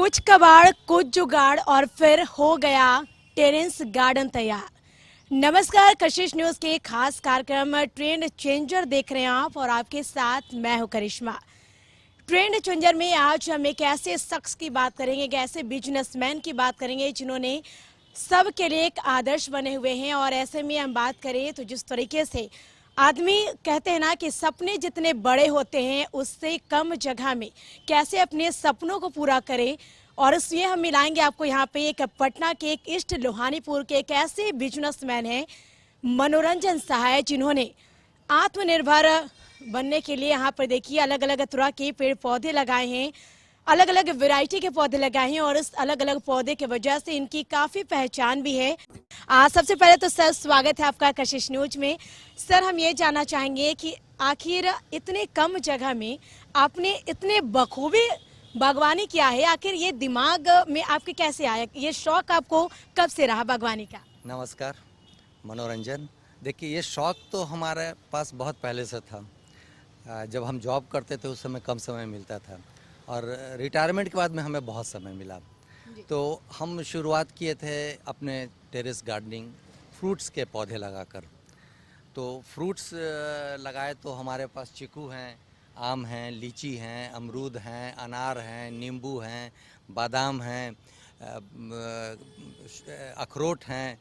कुछ कबाड़, कुछ जुगाड़ और फिर हो गया टेरेस गार्डन तैयार। नमस्कार, कशिश न्यूज के खास कार्यक्रम ट्रेंड चेंजर देख रहे हैं आप और आपके साथ मैं हूं करिश्मा। ट्रेंड चेंजर में आज हम एक ऐसे शख्स की बात करेंगे, एक ऐसे बिजनेसमैन की बात करेंगे जिन्होंने सबके लिए एक आदर्श बने हुए हैं। और ऐसे में हम बात करें तो जिस तरीके से आदमी कहते हैं ना कि सपने जितने बड़े होते हैं उससे कम जगह में कैसे अपने सपनों को पूरा करें, और इसलिए हम मिलाएंगे आपको यहाँ पे एक पटना के एक ईस्ट लोहानीपुर के एक ऐसे बिजनेसमैन हैं मनोरंजन सहाय, जिन्होंने आत्मनिर्भर बनने के लिए यहाँ पर देखिए अलग अलग तरह के पेड़ पौधे लगाए हैं, अलग अलग वैरायटी के पौधे लगाए हैं और इस अलग अलग पौधे की वजह से इनकी काफी पहचान भी है। सबसे पहले तो सर स्वागत है आपका कशिश न्यूज में। सर, हम ये जानना चाहेंगे कि आखिर इतने कम जगह में आपने इतने बखूबी बागवानी किया है, आखिर ये दिमाग में आपके कैसे आया, ये शौक आपको कब से रहा बागवानी का? नमस्कार, मनोरंजन। देखिए, ये शौक तो हमारे पास बहुत पहले से था। जब हम जॉब करते थे उस समय कम समय मिलता था और रिटायरमेंट के बाद में हमें बहुत समय मिला, तो हम शुरुआत किए थे अपने टेरेस गार्डनिंग फ्रूट्स के पौधे लगाकर। तो फ्रूट्स लगाए तो हमारे पास चीकू हैं, आम हैं, लीची हैं, अमरूद हैं, अनार हैं, नींबू हैं, बादाम हैं, अखरोट हैं,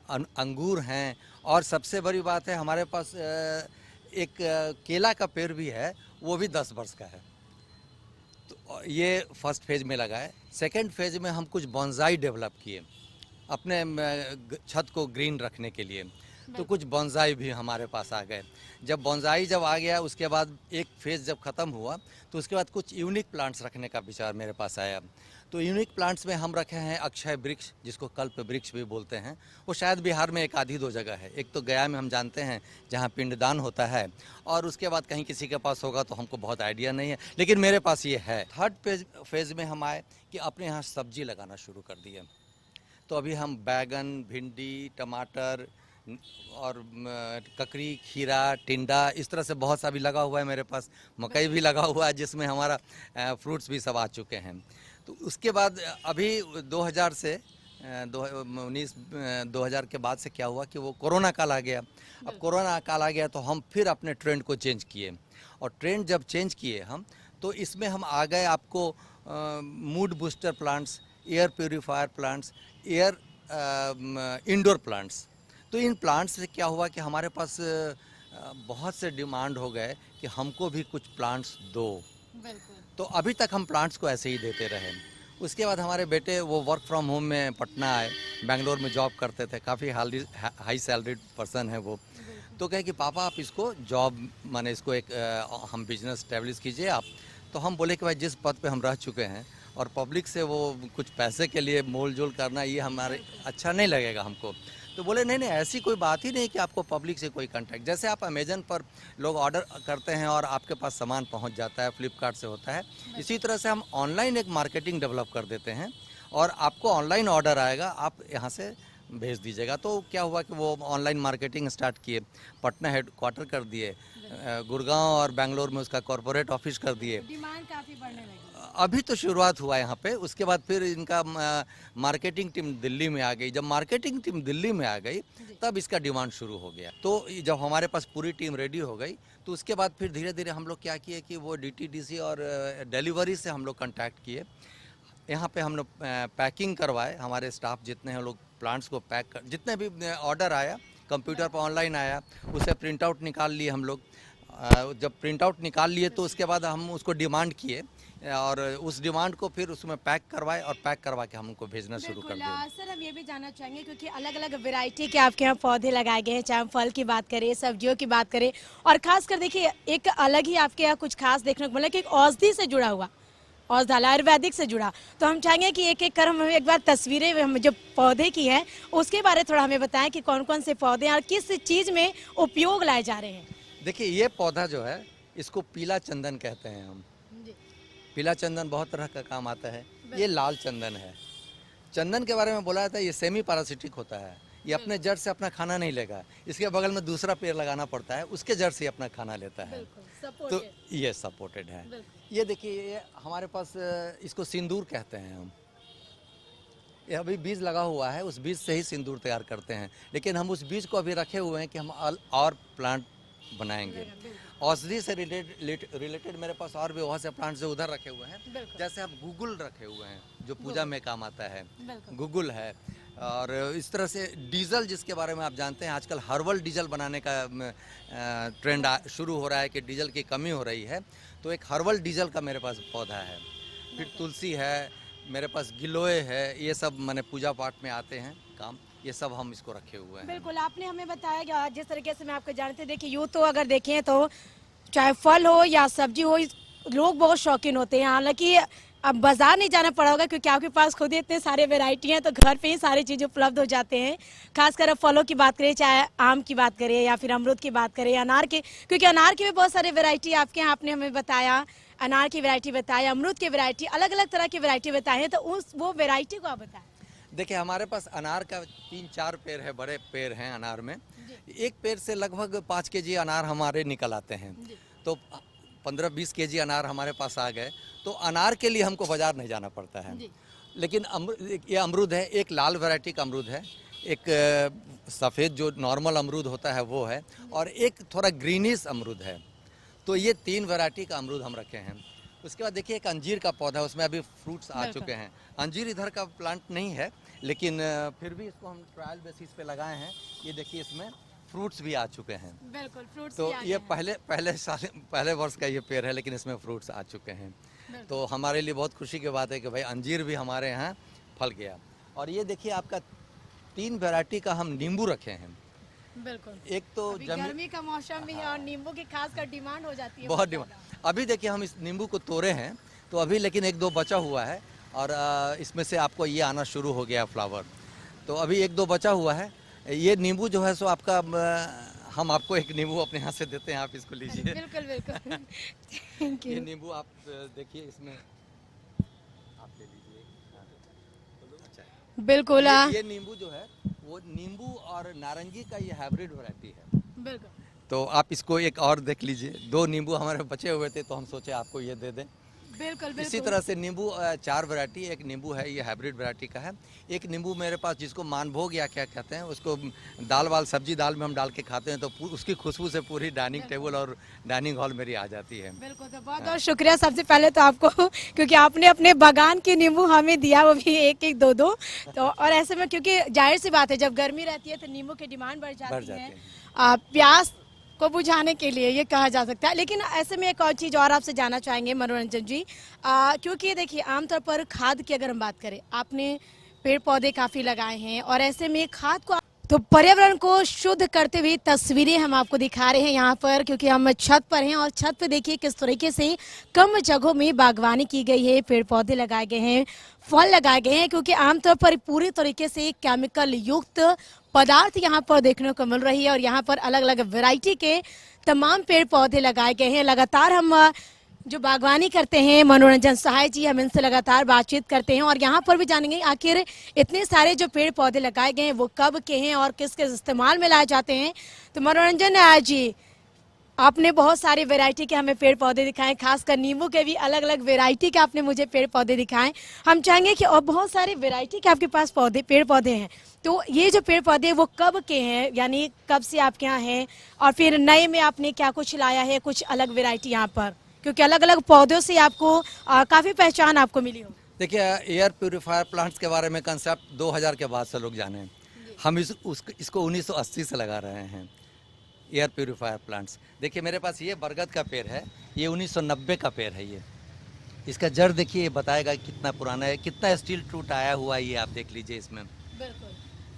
अंगूर हैं, और सबसे बड़ी बात है हमारे पास एक केला का पेड़ भी है, वो भी 10 वर्ष का है। तो ये फर्स्ट फेज में लगा है। सेकेंड फेज में हम कुछ बॉन्साई डेवलप किए अपने छत को ग्रीन रखने के लिए, तो कुछ बॉन्साई भी हमारे पास आ गए। जब बॉन्साई आ गया उसके बाद एक फेज जब ख़त्म हुआ तो उसके बाद कुछ यूनिक प्लांट्स रखने का विचार मेरे पास आया। तो यूनिक प्लांट्स में हम रखे हैं अक्षय वृक्ष, जिसको कल्प वृक्ष भी बोलते हैं। वो शायद बिहार में एक आधी दो जगह है, एक तो गया में हम जानते हैं जहाँ पिंडदान होता है, और उसके बाद कहीं किसी के पास होगा तो हमको बहुत आइडिया नहीं है, लेकिन मेरे पास ये है। थर्ड फेज में हम आए कि अपने यहाँ सब्जी लगाना शुरू कर दिए। तो अभी हम बैगन, भिंडी, टमाटर और ककड़ी, खीरा, टिंडा, इस तरह से बहुत सा भी लगा हुआ है मेरे पास। मकई भी लगा हुआ है जिसमें हमारा फ्रूट्स भी सब आ चुके हैं। तो उसके बाद अभी 2000 से 2000 के बाद से क्या हुआ कि वो कोरोना काल आ गया। अब कोरोना काल आ गया तो हम फिर अपने ट्रेंड को चेंज किए, और ट्रेंड जब चेंज किए हम तो इसमें हम आ गए आपको mood booster plants, air purifier plants, air indoor plants. तो इन प्लांट्स से क्या हुआ कि हमारे पास बहुत से डिमांड हो गए कि हमको भी कुछ प्लांट्स दो। तो अभी तक हम प्लांट्स को ऐसे ही देते रहे। उसके बाद हमारे बेटे वो वर्क फ्रॉम होम में पटना आए, बेंगलोर में जॉब करते थे, काफ़ी हाई सैलरीड पर्सन है वो। तो कहे कि पापा आप इसको जॉब माने इसको एक हम बिजनेस स्टैब्लिश कीजिए आप। तो हम बोले कि भाई जिस पद पे हम रह चुके हैं और पब्लिक से वो कुछ पैसे के लिए मोल जोल करना, ये हमारे अच्छा नहीं लगेगा हमको। तो बोले नहीं नहीं, ऐसी कोई बात ही नहीं कि आपको पब्लिक से कोई कांटेक्ट, जैसे आप अमेजन पर लोग ऑर्डर करते हैं और आपके पास सामान पहुंच जाता है, फ्लिपकार्ट से होता है, इसी तरह से हम ऑनलाइन एक मार्केटिंग डेवलप कर देते हैं और आपको ऑनलाइन ऑर्डर आएगा, आप यहाँ से भेज दीजिएगा। तो क्या हुआ कि वो ऑनलाइन मार्केटिंग स्टार्ट किए, पटना हेड क्वार्टर कर दिए, गुड़गांव और बेंगलोर में उसका कॉर्पोरेट ऑफिस कर दिए। डिमांड काफी बढ़ने लगी। अभी तो शुरुआत हुआ यहाँ पे, उसके बाद फिर इनका मार्केटिंग टीम दिल्ली में आ गई। जब मार्केटिंग टीम दिल्ली में आ गई तब इसका डिमांड शुरू हो गया। तो जब हमारे पास पूरी टीम रेडी हो गई तो उसके बाद फिर धीरे धीरे हम लोग क्या किए कि वो DTDC और डिलीवरी से हम लोग कांटेक्ट किए। यहाँ पे हम लोग पैकिंग करवाए, हमारे स्टाफ जितने हैं लोग प्लांट्स को पैक कर, जितने भी ऑर्डर आया कंप्यूटर पर ऑनलाइन आया उसे प्रिंट आउट निकाल लिए हम लोग। जब प्रिंट आउट निकाल लिए तो उसके बाद हम उसको डिमांड किए और उस डिमांड को फिर उसमें पैक करवाए और पैक करवा के हम उनको भेजना शुरू कर दिया। सर, हम ये भी जानना चाहेंगे क्योंकि अलग अलग वैरायटी के आपके यहाँ पौधे लगाए गए हैं, चाहे हम फल की बात करें, सब्जियों की बात करें, और खासकर देखिए एक अलग ही आपके यहाँ कुछ खास देखने को मिला कि एक औषधि से जुड़ा हुआ, औषधालय आयुर्वेदिक से जुड़ा। तो हम चाहेंगे कि एक एक कर हम एक बार तस्वीरें हम जो पौधे की है उसके बारे थोड़ा हमें बताएं कि कौन कौन से पौधे और किस चीज़ में उपयोग लाए जा रहे हैं। देखिए, ये पौधा जो है इसको पीला चंदन कहते हैं हम। पीला चंदन बहुत तरह का काम आता है। ये लाल चंदन है। चंदन के बारे में बोला जाता है ये सेमी पैरासिटिक होता है, ये अपने जड़ से अपना खाना नहीं लेगा, इसके बगल में दूसरा पेड़ लगाना पड़ता है, उसके जड़ से अपना खाना लेता है। तो ये सपोर्टेड है। ये देखिए, ये हमारे पास इसको सिंदूर कहते हैं हम। ये अभी बीज लगा हुआ है, उस बीज से ही सिंदूर तैयार करते हैं, लेकिन हम उस बीज को अभी रखे हुए हैं कि हम और प्लांट बनाएंगे। औषधि से रिलेटेड मेरे पास और भी बहुत से प्लांट्स जो उधर रखे हुए हैं, जैसे आप गूगल रखे हुए हैं जो पूजा में काम आता है, गूगल है। और इस तरह से डीजल, जिसके बारे में आप जानते हैं आजकल हर्बल डीजल बनाने का ट्रेंड शुरू हो रहा है कि डीजल की कमी हो रही है, तो एक हर्बल डीजल का मेरे पास पौधा है। फिर तुलसी है मेरे पास, गिलोय है, ये सब मैंने पूजा पाठ में आते हैं काम, ये सब हम इसको रखे हुए हैं। बिल्कुल, आपने हमें बताया कि जिस तरीके से मैं आपको जानते, देखिए यूँ तो अगर देखें तो चाहे फल हो या सब्जी हो, लोग बहुत शौकीन होते हैं। हालांकि अब बाजार नहीं जाना पड़ा होगा क्योंकि आपके पास खुद ही इतने सारे वैरायटी हैं, तो घर पे ही सारी चीज़ें उपलब्ध हो जाते हैं। खासकर अब फलों की बात करें, चाहे आम की बात करें या फिर अमरूद की बात करें, अनार के, क्योंकि अनार की भी बहुत सारी वैरायटी आपके यहाँ, आपने हमें बताया अनार की वैरायटी बताया, अमरूद की वैरायटी, अलग अलग तरह की वैरायटी बताए हैं, तो वो वैरायटी को आप बताएं। देखिए, हमारे पास अनार का 3-4 पेड़ है, बड़े पेड़ हैं अनार में। एक पेड़ से लगभग 5 केजी अनार हमारे निकल आते हैं, तो 15-20 केजी अनार हमारे पास आ गए, तो अनार के लिए हमको बाजार नहीं जाना पड़ता है। लेकिन ये अमरूद है, एक लाल वैरायटी का अमरूद है, एक सफ़ेद जो नॉर्मल अमरूद होता है वो है, और एक थोड़ा ग्रीनिश अमरूद है। तो ये 3 वैरायटी का अमरूद हम रखे हैं। उसके बाद देखिए, एक अंजीर का पौधा है, उसमें अभी फ्रूट्स आ चुके हैं। अंजीर इधर का प्लांट नहीं है, लेकिन फिर भी इसको हम ट्रायल बेसिस पे लगाए हैं। ये देखिए, इसमें फ्रूट्स भी आ चुके हैं। बिल्कुल, फ्रूट्स तो ये पहले वर्ष का ये पेड़ है, लेकिन इसमें फ्रूट्स आ चुके हैं। तो हमारे लिए बहुत खुशी की बात है कि भाई अंजीर भी हमारे यहाँ फल गया। और ये देखिए, आपका 3 वैरायटी का हम नींबू रखे हैं। बिल्कुल, एक तो गर्मी का मौसम भी है और नींबू की खासकर डिमांड हो जाती है, बहुत डिमांड। अभी देखिए, हम इस नींबू को तोड़े हैं, तो अभी लेकिन 1-2 बचा हुआ है, और इसमें से आपको ये आना शुरू हो गया फ्लावर। तो अभी 1-2 बचा हुआ है। ये नींबू जो है सो आपका, हम आपको एक नींबू अपने यहाँ से देते हैं, आप इसको लीजिए। बिल्कुल बिल्कुल, थैंक ये यू। नींबू आप देखिए, इसमें आप ले लीजिए। अच्छा, बिल्कुल, ये नींबू जो है वो नींबू और नारंगी का ये हाइब्रिड वैरायटी है। बिल्कुल, तो आप इसको एक और देख लीजिए। 2 नींबू हमारे बचे हुए थे, तो हम सोचे आपको ये दे दें। बिल्कुल, इसी बिल्कुल। तरह से नींबू 4 वैरायटी, एक नींबू है ये हाइब्रिड वैरायटी का है। एक नींबू मेरे पास जिसको मानभोग या क्या कहते हैं, उसको दाल वाल सब्जी दाल में हम डाल के खाते हैं, तो उसकी खुशबू से पूरी डाइनिंग टेबल और डाइनिंग हॉल मेरी आ जाती है। बिल्कुल, तो बहुत बहुत शुक्रिया सबसे पहले तो आपको, क्योंकि आपने अपने बागान के नींबू हमें दिया, वो भी 1-1, 2-2। तो और ऐसे में क्योंकि जाहिर सी बात है, जब गर्मी रहती है तो नींबू की डिमांड बढ़ जाती है, प्यास को बुझाने के लिए ये कहा जा सकता है। लेकिन ऐसे में एक और चीज़ और आपसे जानना चाहेंगे मनोरंजन जी, क्योंकि देखिए आमतौर पर खाद की अगर हम बात करें, आपने पेड़ पौधे काफ़ी लगाए हैं, और ऐसे में खाद को, तो पर्यावरण को शुद्ध करते हुए तस्वीरें हम आपको दिखा रहे हैं यहाँ पर, क्योंकि हम छत पर हैं, और छत पर देखिए किस तरीके से कम जगहों में बागवानी की गई है, पेड़ पौधे लगाए गए हैं, फल लगाए गए हैं, क्योंकि आमतौर पर पूरी तरीके से केमिकल युक्त पदार्थ यहाँ पर देखने को मिल रही है, और यहाँ पर अलग अलग वैरायटी के तमाम पेड़ पौधे लगाए गए हैं। लगातार हम जो बागवानी करते हैं मनोरंजन सहाय जी, हम इनसे लगातार बातचीत करते हैं, और यहाँ पर भी जानेंगे आखिर इतने सारे जो पेड़ पौधे लगाए गए हैं वो कब के हैं और किस किस इस्तेमाल में लाए जाते हैं। तो मनोरंजन जी, आपने बहुत सारी वैरायटी के हमें पेड़ पौधे दिखाए, खासकर नींबू के भी अलग अलग वैरायटी के आपने मुझे पेड़ पौधे दिखाए। हम चाहेंगे कि और बहुत सारे वैरायटी के आपके पास पेड़ पौधे हैं, तो ये जो पेड़ पौधे वो कब के हैं, यानी कब से आपके यहाँ हैं, और फिर नए में आपने क्या कुछ लाया है, कुछ अलग वैरायटी यहाँ पर, क्योंकि अलग अलग पौधों से आपको काफ़ी पहचान आपको मिली हो। देखिए, एयर प्योरीफायर प्लांट्स के बारे में कंसेप्ट 2000 के बाद से लोग जाने हैं। हम इसको 1980 से लगा रहे हैं, एयर प्योरीफायर प्लांट्स। देखिए, मेरे पास ये बरगद का पेड़ है, ये 1990 का पेड़ है। ये इसका जड़ देखिए, ये बताएगा कितना पुराना है, कितना स्टील टूट आया हुआ है, ये आप देख लीजिए इसमें। बिल्कुल,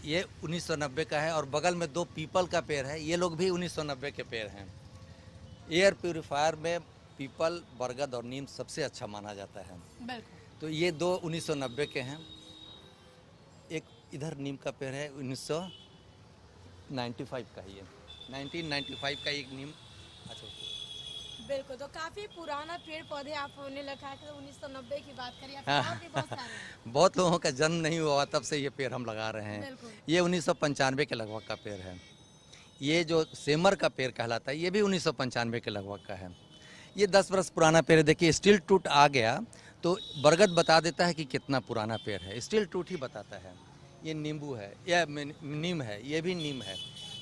ये 1990 का है। और बगल में 2 पीपल का पेड़ है, ये लोग भी 1990 के पेड़ हैं। एयर प्योरीफायर में पीपल, बरगद और नीम सबसे अच्छा माना जाता है। बिल्कुल, तो ये 2 1990 के हैं। एक इधर नीम का पेड़ है, 1995 का ही है, 1995 का एक नीम। अच्छा, बिल्कुल, तो काफी पुराना पेड़ पौधे आपने लगा है, 1990 की बात करिए, बहुत लोगों का जन्म नहीं हुआ तब से ये पेड़ हम लगा रहे हैं। ये 1995 के लगभग का पेड़ है। ये जो सेमर का पेड़ कहलाता है, ये भी 1995 के लगभग का है। ये 10 वर्ष पुराना पेड़ है। देखिए स्टील टूट आ गया तो बरगद बता देता है कि कितना पुराना पेड़ है, स्टील टूट ही बताता है। ये नींबू है, यह नीम है, ये भी नीम है।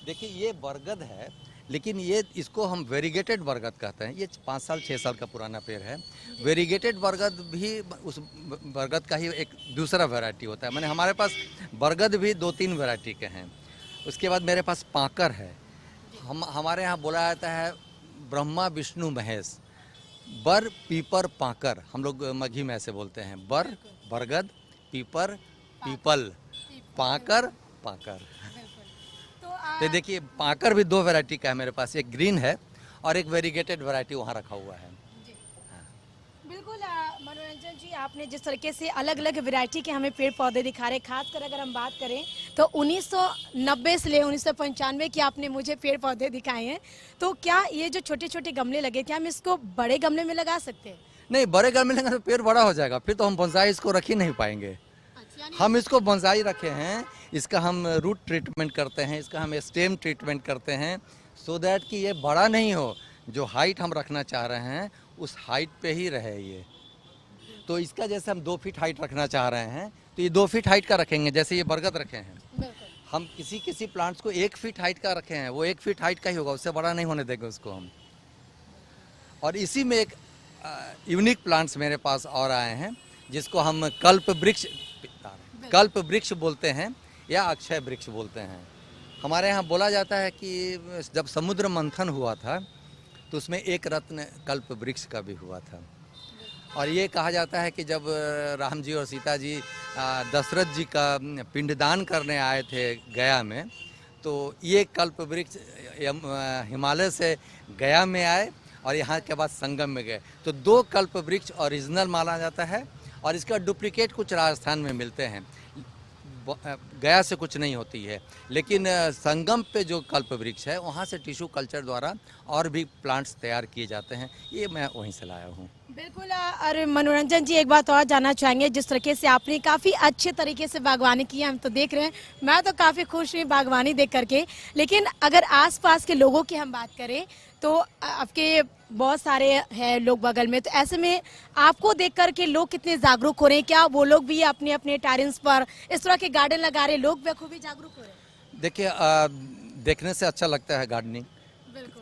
देखिए ये बरगद है, लेकिन ये इसको हम वेरीगेटेड बरगद कहते हैं। ये 5 साल 6 साल का पुराना पेड़ है। वेरीगेटेड बरगद भी उस बरगद का ही एक दूसरा वैरायटी होता है। मैंने हमारे पास बरगद भी 2-3 वैरायटी के हैं। उसके बाद मेरे पास पाकर है। हमारे यहाँ बोला जाता है ब्रह्मा विष्णु महेश, बर पीपर पाकर, हम लोग मगही में ऐसे बोलते हैं। बर बरगद, पीपर पीपल, पाकर पाकर। तो देखिए पाकर भी 2 वैरायटी का है मेरे पास, एक ग्रीन है और एक वेरीगेटेड वैरायटी वहाँ रखा हुआ है। बिल्कुल मनोरंजन जी, आपने जिस तरीके से अलग अलग वैरायटी के हमें पेड़ पौधे दिखा रहे, खासकर अगर हम बात करें तो 1990 से ले 1995 के आपने मुझे पेड़ पौधे दिखाए हैं। तो क्या ये जो छोटे छोटे गमले लगे, क्या हम इसको बड़े गमले में लगा सकते हैं? नहीं, बड़े गमले में लगाने तो पेड़ बड़ा हो जाएगा, फिर तो हम बोनसाई इसको रख ही नहीं पाएंगे। हम इसको बोनसाई रखे हैं, इसका हम रूट ट्रीटमेंट करते हैं, इसका हम स्टेम ट्रीटमेंट करते हैं, सो दैट कि ये बड़ा नहीं हो। जो हाइट हम रखना चाह रहे हैं उस हाइट पे ही रहे ये। तो इसका जैसे हम 2 फीट हाइट रखना चाह रहे हैं तो ये 2 फीट हाइट का रखेंगे, जैसे ये बरगद रखे हैं। हम किसी प्लांट्स को 1 फीट हाइट का रखे हैं, वो 1 फीट हाइट का ही होगा, उससे बड़ा नहीं होने देंगे उसको हम। और इसी में एक यूनिक प्लांट्स मेरे पास और आए हैं जिसको हम कल्प वृक्ष बोलते हैं या अक्षय वृक्ष बोलते हैं। हमारे यहाँ बोला जाता है कि जब समुद्र मंथन हुआ था तो उसमें एक रत्न कल्प वृक्ष का भी हुआ था। और ये कहा जाता है कि जब राम जी और सीता जी दशरथ जी का पिंडदान करने आए थे गया में, तो ये कल्प वृक्ष हिमालय से गया में आए और यहाँ के बाद संगम में गए। तो 2 कल्प वृक्ष ओरिजिनल माना जाता है और इसका डुप्लीकेट कुछ राजस्थान में मिलते हैं, गया से कुछ नहीं होती है। लेकिन संगम पे जो कल्प वृक्ष है वहाँ से टिश्यू कल्चर द्वारा और भी प्लांट्स तैयार किए जाते हैं, ये मैं वहीं से लाया हूँ। बिल्कुल। और मनोरंजन जी, एक बात और जानना चाहेंगे, जिस तरीके से आपने काफ़ी अच्छे तरीके से बागवानी की है, हम तो देख रहे हैं, मैं तो काफ़ी खुश हुई बागवानी देख करके। लेकिन अगर आसपास के लोगों की हम बात करें तो आपके बहुत सारे हैं लोग बगल में, तो ऐसे में आपको देख करके लोग कितने जागरूक हो रहे हैं? क्या वो लोग भी अपने अपने टेरेस पर इस तरह के गार्डन लगा रहे, लोग बखूबी जागरूक हो रहे हैं? देखिए देखने से अच्छा लगता है गार्डनिंग,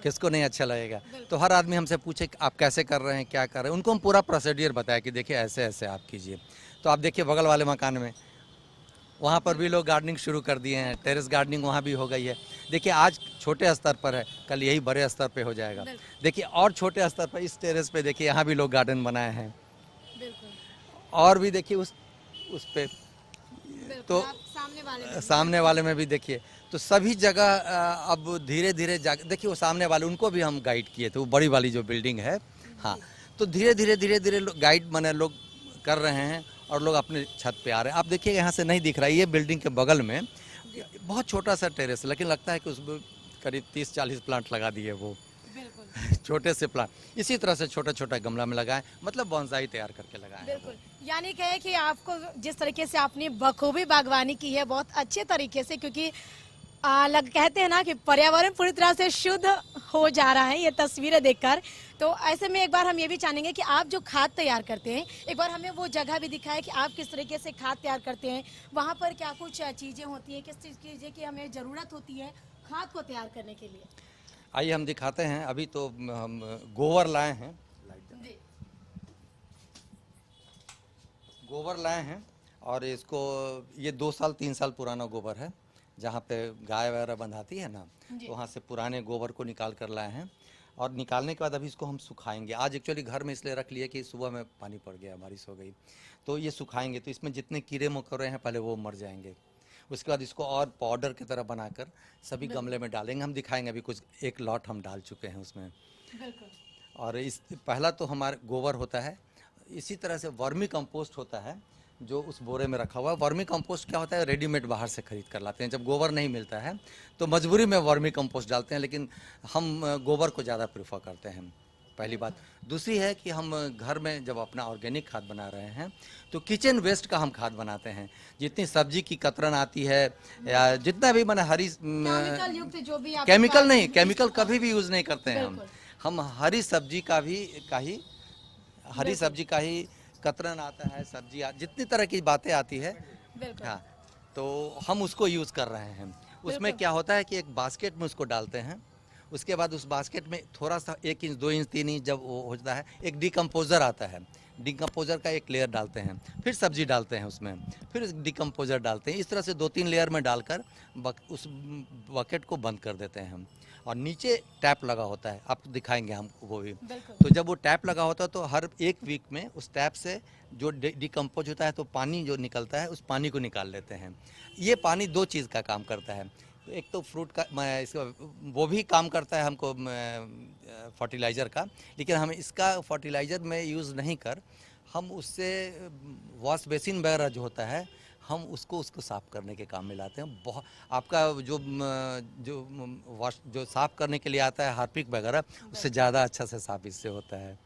किसको नहीं अच्छा लगेगा। तो हर आदमी हमसे पूछे कि आप कैसे कर रहे हैं, क्या कर रहे हैं, उनको हम पूरा प्रोसीडियर बताया कि देखिए ऐसे ऐसे आप कीजिए। तो आप देखिए बगल वाले मकान में वहाँ पर भी लोग गार्डनिंग शुरू कर दिए हैं, टेरेस गार्डनिंग वहाँ भी हो गई है। देखिए आज छोटे स्तर पर है, कल यही बड़े स्तर पे हो जाएगा। देखिए और छोटे स्तर पर इस टेरेस पे देखिए यहाँ भी लोग गार्डन बनाए हैं, और भी देखिए उस पे, तो सामने वाले में भी देखिए। तो सभी जगह अब धीरे धीरे देखिए वो सामने वाले, उनको भी हम गाइड किए थे, वो बड़ी वाली जो बिल्डिंग है। हाँ, तो धीरे धीरे गाइड माने लोग कर रहे हैं और लोग अपने छत पे आ रहे हैं। आप देखिए यहाँ से नहीं दिख रहा है, ये बिल्डिंग के बगल में बहुत छोटा सा टेरेस है, लेकिन लगता है कि उसमें करीब 30-40 प्लांट लगा दिए वो छोटे से प्लांट। इसी तरह से छोटा छोटा गमला में लगाएं, मतलब बोनसाई तैयार करके लगाएं। बिल्कुल, यानी कहे कि आपको जिस तरीके से आपने बखूबी बागवानी की है बहुत अच्छे तरीके से, क्योंकि कहते हैं ना कि पर्यावरण पूरी तरह से शुद्ध हो जा रहा है ये तस्वीरें देखकर। तो ऐसे में एक बार हम ये भी जानेंगे कि आप जो खाद तैयार करते हैं, एक बार हमें वो जगह भी दिखाएं कि आप किस तरीके से खाद तैयार करते हैं, वहाँ पर क्या कुछ चीज़ें होती हैं, किस चीज़ की हमें ज़रूरत होती है खाद को तैयार करने के लिए। आइए हम दिखाते हैं। अभी तो हम गोबर लाए हैं, गोबर लाए हैं और इसको ये 2 साल 3 साल पुराना गोबर है, जहाँ पे गाय वगैरह बंधाती है ना, तो वहाँ से पुराने गोबर को निकाल कर लाए हैं। और निकालने के बाद अभी इसको हम सुखाएंगे। आज एक्चुअली घर में इसलिए रख लिए कि सुबह में पानी पड़ गया, बारिश हो गई, तो ये सुखाएंगे। तो इसमें जितने कीड़े मकोड़े हैं पहले वो मर जाएंगे। उसके बाद इसको और पाउडर की तरह बनाकर सभी गमले में डालेंगे। हम दिखाएंगे, अभी कुछ 1 लॉट हम डाल चुके हैं उसमें। और इस पहला तो हमारा गोबर होता है, इसी तरह से वर्मी कंपोस्ट होता है जो उस बोरे में रखा हुआ है। वर्मी कंपोस्ट क्या होता है, रेडीमेड बाहर से खरीद कर लाते हैं। जब गोबर नहीं मिलता है तो मजबूरी में वर्मी कंपोस्ट डालते हैं, लेकिन हम गोबर को ज़्यादा प्रेफर करते हैं, पहली बात। दूसरी है कि हम घर में जब अपना ऑर्गेनिक खाद बना रहे हैं तो किचन वेस्ट का हम खाद बनाते हैं। जितनी सब्जी की कतरन आती है या जितना भी मैंने हरी केमिकल युक्त जो भी केमिकल नहीं, केमिकल कभी भी यूज़ नहीं करते हैं हम हरी सब्जी का ही हरी सब्जी का ही कतरन आता है, सब्जी जितनी तरह की बातें आती है, बिल्कुल हाँ, तो हम उसको यूज़ कर रहे हैं। उसमें क्या होता है कि एक बास्केट में उसको डालते हैं, उसके बाद उस बास्केट में थोड़ा सा 1 इंच 2 इंच 3 इंच जब वो हो जाता है, एक डिकम्पोज़र आता है, डिकम्पोज़र का एक लेयर डालते हैं, फिर सब्जी डालते हैं उसमें, फिर डिकम्पोज़र डालते हैं। इस तरह से 2-3 लेयर में डालकर उस बकेट को बंद कर देते हैं हम। और नीचे टैप लगा होता है, आपको दिखाएंगे हम वो भी। तो जब वो टैप लगा होता है तो हर 1 वीक में उस टैप से जो डिकम्पोज होता है तो पानी जो निकलता है उस पानी को निकाल लेते हैं। ये पानी 2 चीज़ का काम करता है। एक तो फ्रूट का इसका वो भी काम करता है हमको फर्टिलाइज़र का, लेकिन हम इसका फर्टिलाइज़र में यूज़ नहीं कर, हम उससे वॉश बेसिन वगैरह जो होता है हम उसको साफ़ करने के काम में लाते हैं। बहुत आपका जो साफ़ करने के लिए आता है हार्पिक वगैरह, उससे ज़्यादा अच्छा से साफ़ इससे होता है।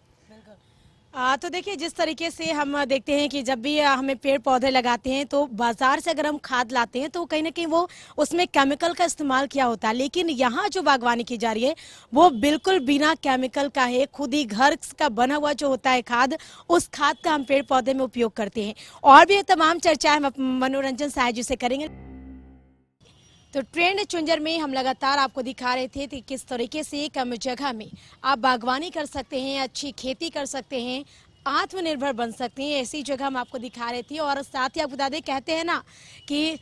तो देखिए जिस तरीके से हम देखते हैं कि जब भी हमें पेड़ पौधे लगाते हैं तो बाजार से अगर हम खाद लाते हैं तो कहीं ना कहीं वो उसमें केमिकल का इस्तेमाल किया होता है, लेकिन यहाँ जो बागवानी की जा रही है वो बिल्कुल बिना केमिकल का है। खुद ही घर का बना हुआ जो होता है खाद, उस खाद का हम पेड़ पौधे में उपयोग करते हैं। और भी तमाम चर्चाएं हम मनोरंजन साहब जी से करेंगे। तो ट्रेंड चुंजर में हम लगातार आपको दिखा रहे थे कि किस तरीके से कम जगह में आप बागवानी कर सकते हैं, अच्छी खेती कर सकते हैं, आत्मनिर्भर बन सकते हैं। ऐसी जगह हम आपको दिखा रहे थे। और साथ ही आपको बता दें, कहते हैं ना कि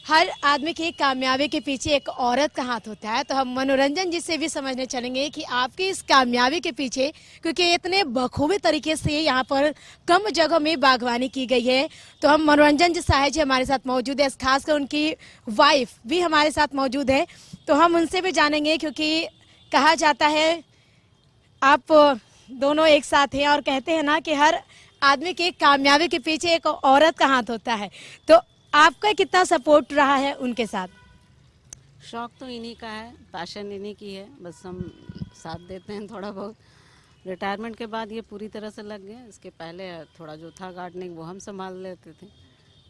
हर आदमी की कामयाबी के पीछे एक औरत का हाथ होता है। तो हम मनोरंजन जी से भी समझने चलेंगे कि आपकी इस कामयाबी के पीछे, क्योंकि इतने बखूबी तरीके से यहाँ पर कम जगह में बागवानी की गई है, तो हम मनोरंजन जी साहब जी हमारे साथ मौजूद है, खासकर उनकी वाइफ भी हमारे साथ मौजूद है। तो हम उनसे भी जानेंगे, क्योंकि कहा जाता है आप दोनों एक साथ हैं और कहते हैं ना कि हर आदमी की कामयाबी के पीछे एक औरत का हाथ होता है। तो आपका कितना सपोर्ट रहा है उनके साथ? शौक तो इन्हीं का है, पैशन इन्हीं की है, बस हम साथ देते हैं थोड़ा बहुत। रिटायरमेंट के बाद ये पूरी तरह से लग गए। इसके पहले थोड़ा जो था गार्डनिंग वो हम संभाल लेते थे।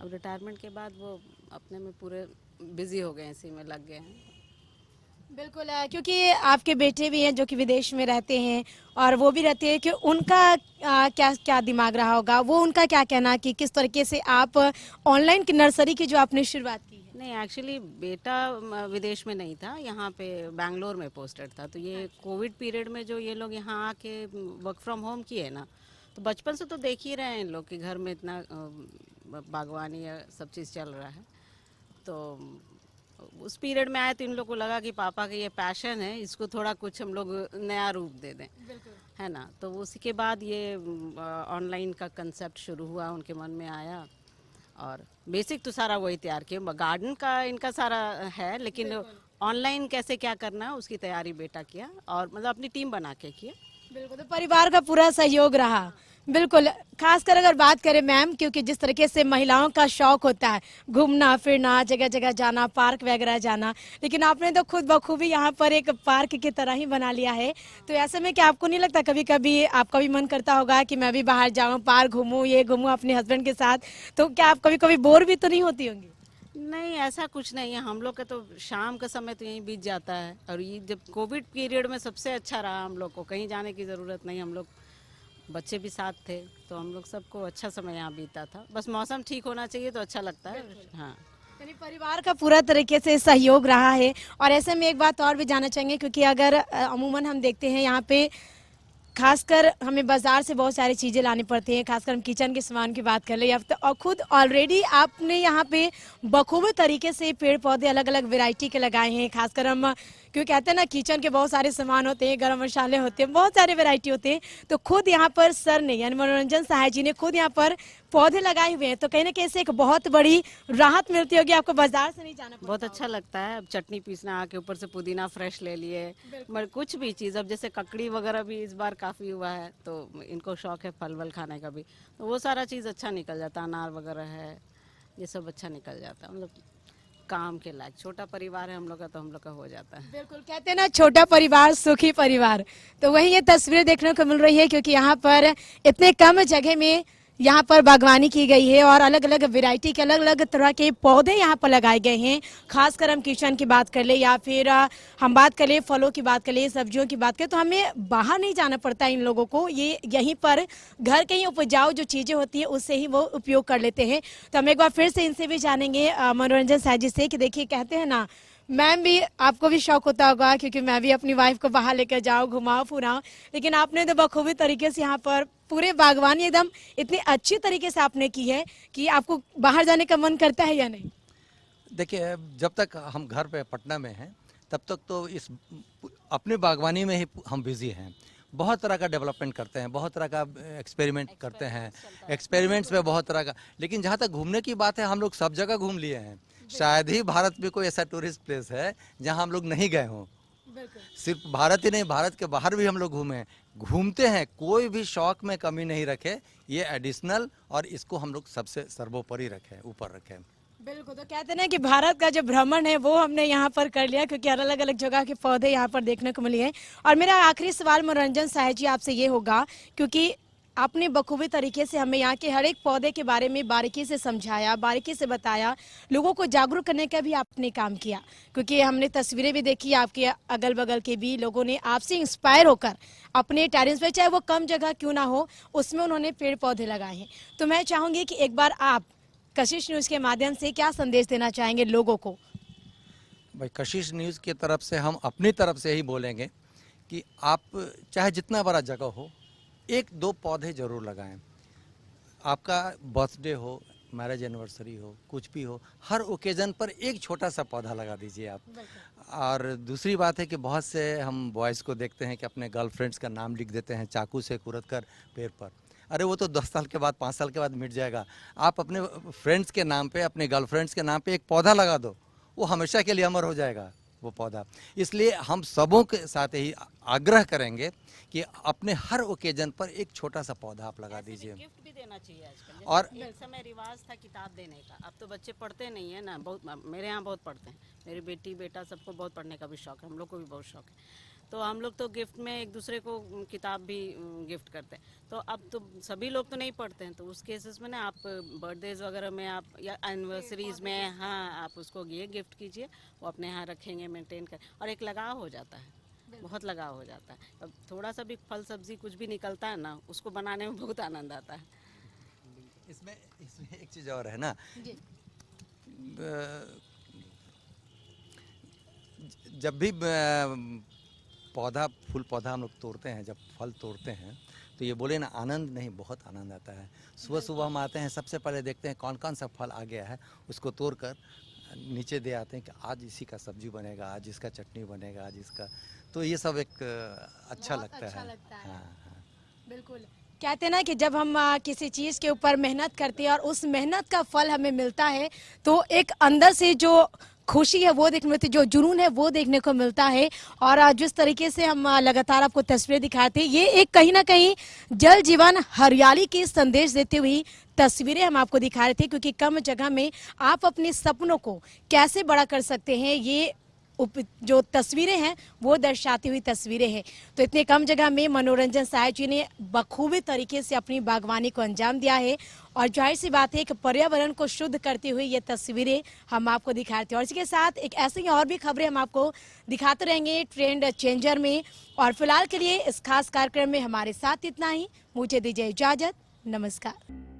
अब रिटायरमेंट के बाद वो अपने में पूरे बिजी हो गए, इसी में लग गए हैं। बिल्कुल, क्योंकि आपके बेटे भी हैं जो कि विदेश में रहते हैं और वो भी रहते हैं, कि उनका क्या क्या दिमाग रहा होगा, वो उनका क्या कहना कि किस तरीके से आप ऑनलाइन की नर्सरी की जो आपने शुरुआत की है? नहीं, एक्चुअली बेटा विदेश में नहीं था, यहाँ पे बैंगलोर में पोस्टेड था। तो ये कोविड पीरियड में जो ये लोग यहाँ आके वर्क फ्रॉम होम किए ना, तो बचपन से तो देख ही रहे हैं इन लोग कि घर में इतना बागवानी या सब चीज़ चल रहा है। तो उस पीरियड में आए तो इन लोग को लगा कि पापा का ये पैशन है, इसको थोड़ा कुछ हम लोग नया रूप दे दें, है ना। तो उसी के बाद ये ऑनलाइन का कंसेप्ट शुरू हुआ, उनके मन में आया। और बेसिक तो सारा वही तैयार किया, गार्डन का इनका सारा है, लेकिन ऑनलाइन कैसे क्या करना है उसकी तैयारी बेटा किया, और मतलब अपनी टीम बना के किया। बिल्कुल, तो परिवार का पूरा सहयोग रहा। बिल्कुल, खासकर अगर बात करें मैम, क्योंकि जिस तरीके से महिलाओं का शौक होता है घूमना फिरना, जगह जगह जाना, पार्क वगैरह जाना, लेकिन आपने तो खुद बखूबी यहाँ पर एक पार्क की तरह ही बना लिया है। तो ऐसे में क्या आपको नहीं लगता कभी कभी आपका भी मन करता होगा कि मैं भी बाहर जाऊँ, पार्क घूमूँ, ये घूमूँ अपने हस्बैंड के साथ? तो क्या आप कभी कभी बोर भी तो नहीं होती होंगी? नहीं, ऐसा कुछ नहीं है। हम लोग का तो शाम का समय तो यहीं बीत जाता है, और ये जब कोविड पीरियड में सबसे अच्छा रहा। हम लोग को कहीं जाने की ज़रूरत नहीं, हम लोग बच्चे भी साथ थे, तो हम लोग सबको अच्छा समय यहाँ बीता था। बस मौसम ठीक होना चाहिए तो अच्छा लगता है। हाँ, यानी परिवार का पूरा तरीके से सहयोग रहा है। और ऐसे में एक बात और भी जानना चाहेंगे, क्योंकि अगर अमूमन हम देखते हैं यहाँ पे खासकर हमें बाजार से बहुत सारी चीज़ें लानी पड़ती हैं, खासकर हम किचन के सामान की बात कर ले या फिर, और खुद ऑलरेडी आपने यहाँ पे बखूबी तरीके से पेड़ पौधे अलग अलग वैरायटी के लगाए हैं। खासकर हम क्यों कहते हैं ना, किचन के बहुत सारे सामान होते हैं, गरम मसाले होते हैं, बहुत सारे वैरायटी होते हैं। तो खुद यहाँ पर सर ने, यानी मनोरंजन साहब जी ने खुद यहाँ पर पौधे लगाए हुए हैं, तो कहीं ना कहीं से एक बहुत बड़ी राहत मिलती होगी, आपको बाजार से नहीं जाना पड़ता। बहुत अच्छा लगता है। अब चटनी पीसना आके ऊपर से पुदीना फ्रेश ले लिए, मगर कुछ भी चीज़, अब जैसे ककड़ी वगैरह भी इस बार काफ़ी हुआ है, तो इनको शौक है फल वल खाने का भी, तो वो सारा चीज़ अच्छा निकल जाता। अनार वगैरह है, ये सब अच्छा निकल जाता है। मतलब काम के लायक, छोटा परिवार है हम लोग का, तो हम लोग का हो जाता है। बिल्कुल, कहते हैं ना छोटा परिवार सुखी परिवार, तो वही ये तस्वीर देखने को मिल रही है, क्योंकि यहाँ पर इतने कम जगह में यहाँ पर बागवानी की गई है और अलग अलग वैरायटी के अलग अलग तरह के पौधे यहाँ पर लगाए गए हैं। खासकर हम किचन की बात कर ले या फिर हम बात कर ले फलों की बात कर ले, सब्जियों की बात करें, तो हमें बाहर नहीं जाना पड़ता इन लोगों को। ये यहीं पर घर के ही उपजाऊ जो चीज़ें होती है उससे ही वो उपयोग कर लेते हैं। तो हम एक बार फिर से इनसे भी जानेंगे मनोरंजन साहब जी से कि देखिए कहते हैं ना, मैम भी आपको भी शौक होता होगा क्योंकि मैं भी अपनी वाइफ को बाहर लेकर जाऊँ, घुमाऊँ फुराऊँ, लेकिन आपने तो बखूबी तरीके से यहाँ पर पूरे बागवानी एकदम इतनी अच्छी तरीके से आपने की है कि आपको बाहर जाने का मन करता है या नहीं? देखिए, जब तक हम घर पे पटना में हैं तब तक तो इस अपनी बागवानी में ही हम बिजी हैं। बहुत तरह का डेवलपमेंट करते हैं, बहुत तरह का एक्सपेरिमेंट करते हैं, एक्सपेरिमेंट्स में बहुत तरह का। लेकिन जहाँ तक घूमने की बात है, हम लोग सब जगह घूम लिए हैं। शायद ही भारत में कोई ऐसा टूरिस्ट प्लेस है जहाँ हम लोग नहीं गए हों। सिर्फ भारत ही नहीं, भारत के बाहर भी हम लोग घूमे हैं, घूमते हैं। कोई भी शौक में कमी नहीं रखे, ये एडिशनल, और इसको हम लोग सबसे सर्वोपरि रखें, ऊपर रखें। बिल्कुल, तो कहते हैं ना कि भारत का जो भ्रमण है वो हमने यहाँ पर कर लिया क्योंकि अलग अलग जगह के पौधे यहाँ पर देखने को मिले हैं। और मेरा आखिरी सवाल मनोरंजन साहब जी आपसे ये होगा, क्योंकि आपने बखूबी तरीके से हमें यहाँ के हर एक पौधे के बारे में बारीकी से समझाया, बारीकी से बताया, लोगों को जागरूक करने का भी आपने काम किया। क्योंकि हमने तस्वीरें भी देखी आपके अगल बगल के भी लोगों ने आपसे इंस्पायर होकर अपने टेरेस पे, चाहे वो कम जगह क्यों ना हो, उसमें उन्होंने पेड़ पौधे लगाए हैं। तो मैं चाहूँगी कि एक बार आप कशिश न्यूज़ के माध्यम से क्या संदेश देना चाहेंगे लोगों को? भाई, कशिश न्यूज़ की तरफ से हम अपनी तरफ से ही बोलेंगे कि आप चाहे जितना बड़ा जगह हो, एक दो पौधे ज़रूर लगाएं। आपका बर्थडे हो, मैरिज एनिवर्सरी हो, कुछ भी हो, हर ओकेजन पर एक छोटा सा पौधा लगा दीजिए आप। और दूसरी बात है कि बहुत से हम बॉयज़ को देखते हैं कि अपने गर्लफ्रेंड्स का नाम लिख देते हैं चाकू से कुरद कर पेड़ पर। अरे वो तो 10 साल के बाद, 5 साल के बाद मिट जाएगा। आप अपने फ्रेंड्स के नाम पे, अपने गर्लफ्रेंड्स के नाम पे एक पौधा लगा दो, वो हमेशा के लिए अमर हो जाएगा वो पौधा। इसलिए हम सबों के साथ ही आग्रह करेंगे कि अपने हर ओकेजन पर एक छोटा सा पौधा आप लगा दीजिए। गिफ्ट भी देना चाहिए आजकल। और एक समय रिवाज था किताब देने का, अब तो बच्चे पढ़ते नहीं है ना। बहुत मेरे यहाँ बहुत पढ़ते हैं, मेरी बेटी बेटा सबको बहुत पढ़ने का भी शौक है, हम लोग को भी बहुत शौक है। तो हम लोग तो गिफ्ट में एक दूसरे को किताब भी गिफ्ट करते हैं। तो अब तो सभी लोग तो नहीं पढ़ते हैं, तो उस केसेस में ना आप बर्थडेज वगैरह में आप या एनिवर्सरीज में, हाँ, आप उसको ये गिफ्ट कीजिए, वो अपने यहाँ रखेंगे, मेंटेन कर, और एक लगाव हो जाता है, बहुत लगाव हो जाता है। अब थोड़ा सा भी फल सब्जी कुछ भी निकलता है ना, उसको बनाने में बहुत आनंद आता है। इसमें एक चीज़ और है ना, जब भी पौधा, फूल पौधा हम लोग तोड़ते हैं, जब फल तोड़ते हैं, तो ये बोले ना, आनंद नहीं, बहुत आनंद आता है। सुबह सुबह हम आते हैं, सबसे पहले देखते हैं कौन कौन सा फल आ गया है, उसको तोड़ कर नीचे दे आते हैं कि आज इसी का सब्जी बनेगा, आज इसका चटनी बनेगा, आज इसका। तो ये सब एक अच्छा लगता है। हाँ हाँ, बिल्कुल। कहते हैं ना कि जब हम किसी चीज़ के ऊपर मेहनत करते हैं और उस मेहनत का फल हमें मिलता है, तो एक अंदर से जो खुशी है वो देखने मिलती है, जो जुनून है वो देखने को मिलता है। और जिस तरीके से हम लगातार आपको तस्वीरें दिखाते हैं, ये एक कहीं ना कहीं जल जीवन हरियाली की संदेश देती हुई तस्वीरें हम आपको दिखा रहे थे, क्योंकि कम जगह में आप अपने सपनों को कैसे बड़ा कर सकते हैं, ये जो तस्वीरें हैं वो दर्शाती हुई तस्वीरें हैं। तो इतने कम जगह में मनोरंजन साहब जी ने बखूबी तरीके से अपनी बागवानी को अंजाम दिया है। और जाहिर सी बात है कि पर्यावरण को शुद्ध करती हुई ये तस्वीरें हम आपको दिखाते हैं। और इसके साथ एक ऐसी ही और भी खबरें हम आपको दिखाते रहेंगे ट्रेंड चेंजर में। और फिलहाल के लिए इस खास कार्यक्रम में हमारे साथ इतना ही। मुझे दीजिए इजाजत, नमस्कार।